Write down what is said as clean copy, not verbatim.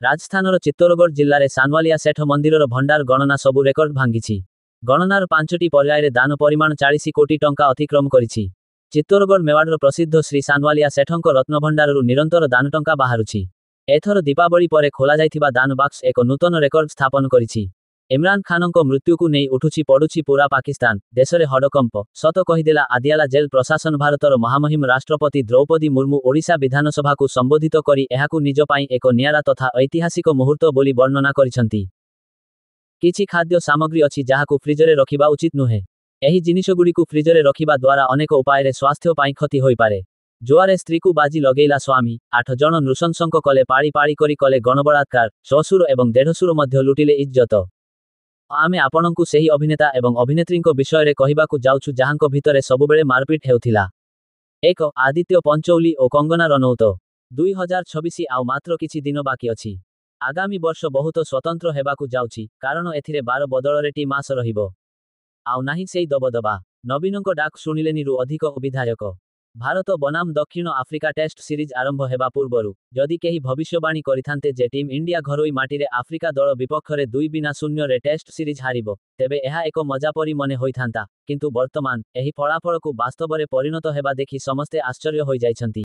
ରାଜସ୍ଥାନର ଚିତ୍ତୋରଗଡ଼ ଜିଲ୍ଲାରେ ସାନୱାଲିଆ ସେଠ ମନ୍ଦିରର ଭଣ୍ଡାର ଗଣନା ସବୁ ରେକର୍ଡ ଭାଙ୍ଗିଛି। ଗଣନାର 5ଟି ପର୍ଯ୍ୟାୟରେ ଦାନ ପରିମାଣ 40 କୋଟି ଟଙ୍କା ଅତିକ୍ରମ କରିଛି। ଚିତ୍ତୋରଗଡ଼ ମେୱାଡ଼ର ପ୍ରସିଦ୍ଧ ଶ୍ରୀ ସାନୱାଲିଆ ସେଠଙ୍କ ରତ୍ନଭଣ୍ଡାରରୁ ନିରନ୍ତର ଦାନ ଟଙ୍କା ବାହାରୁଛି। ଏଥର ଦୀପାବଳି ପରେ ଖୋଲାଯାଇଥିବା ଦାନ ବାକ୍ସ ଏକ ନୂତନ ରେକର୍ଡ ସ୍ଥାପନ କରିଛି। ଇମ୍ରାନ ଖାନଙ୍କ ମୃତ୍ୟୁକୁ ନେଇ ଉଠୁଛି ପଡ଼ୁଛି ପୁରା ପାକିସ୍ତାନ, ଦେଶରେ ହଡ଼କମ୍ପ, ସତ କହିଦେଲା ଆଦିଆଲା ଜେଲ୍ ପ୍ରଶାସନ। ଭାରତର ମହାମହିମ ରାଷ୍ଟ୍ରପତି ଦ୍ରୌପଦୀ ମୁର୍ମୁ ଓଡ଼ିଶା ବିଧାନସଭାକୁ ସମ୍ବୋଧିତ କରି ଏହାକୁ ନିଜ ପାଇଁ ଏକ ନିଆରା ତଥା ଐତିହାସିକ ମୁହୂର୍ତ୍ତ ବୋଲି ବର୍ଣ୍ଣନା କରିଛନ୍ତି। କିଛି ଖାଦ୍ୟ ସାମଗ୍ରୀ ଅଛି ଯାହାକୁ ଫ୍ରିଜରେ ରଖିବା ଉଚିତ ନୁହେଁ। ଏହି ଜିନିଷଗୁଡ଼ିକୁ ଫ୍ରିଜରେ ରଖିବା ଦ୍ୱାରା ଅନେକ ଉପାୟରେ ସ୍ୱାସ୍ଥ୍ୟ ପାଇଁ କ୍ଷତି ହୋଇପାରେ। ଜୁଆରେ ସ୍ତ୍ରୀକୁ ବାଜି ଲଗେଇଲା ସ୍ୱାମୀ, 8 ଜଣ ନୃଶଂସଙ୍କ କଲେ ପାଳି ପାଳି କରି କଲେ ଗଣବଳାତ୍କାର, ଶ୍ୱଶୁର ଏବଂ ଦେଢ଼ଶୁର ମଧ୍ୟ ଲୁଟିଲେ ଇଜ୍ଜତ। ଆମେ ଆପଣଙ୍କୁ ସେହି ଅଭିନେତା ଏବଂ ଅଭିନେତ୍ରୀଙ୍କ ବିଷୟରେ କହିବାକୁ ଯାଉଛୁ ଯାହାଙ୍କ ଭିତରେ ସବୁବେଳେ ମାରପିଟ ହେଉଥିଲା। 1. ଆଦିତ୍ୟ ପଞ୍ଚୌଲି ଓ କଙ୍ଗନା ରନୌତ। 2026 ଆଉ ମାତ୍ର କିଛି ଦିନ ବାକି ଅଛି। ଆଗାମୀ ବର୍ଷ ବହୁତ ସ୍ୱତନ୍ତ୍ର ହେବାକୁ ଯାଉଛି, କାରଣ ଏଥିରେ 12 ବଦଳରେ ଟି ମାସ ରହିବ। ଆଉ ନାହିଁ ସେଇ ଦବଦବା। ନବୀନଙ୍କ ଡାକ ଶୁଣିଲେନିରୁ ଅଧିକ ବିଧାୟକ। ଭାରତ ବନାମ ଦକ୍ଷିଣ ଆଫ୍ରିକା ଟେଷ୍ଟ ସିରିଜ୍ ଆରମ୍ଭ ହେବା ପୂର୍ବରୁ ଯଦି କେହି ଭବିଷ୍ୟବାଣୀ କରିଥାନ୍ତେ ଯେ ଟିମ୍ ଇଣ୍ଡିଆ ଘରୋଇ ମାଟିରେ ଆଫ୍ରିକା ଦଳ ବିପକ୍ଷରେ 2-0ରେ ଟେଷ୍ଟ ସିରିଜ୍ ହାରିବ, ତେବେ ଏହା ଏକ ମଜା ପରି ମନେ ହୋଇଥାନ୍ତା। କିନ୍ତୁ ବର୍ତ୍ତମାନ ଏହି ଫଳାଫଳକୁ ବାସ୍ତବରେ ପରିଣତ ହେବା ଦେଖି ସମସ୍ତେ ଆଶ୍ଚର୍ଯ୍ୟ ହୋଇଯାଇଛନ୍ତି।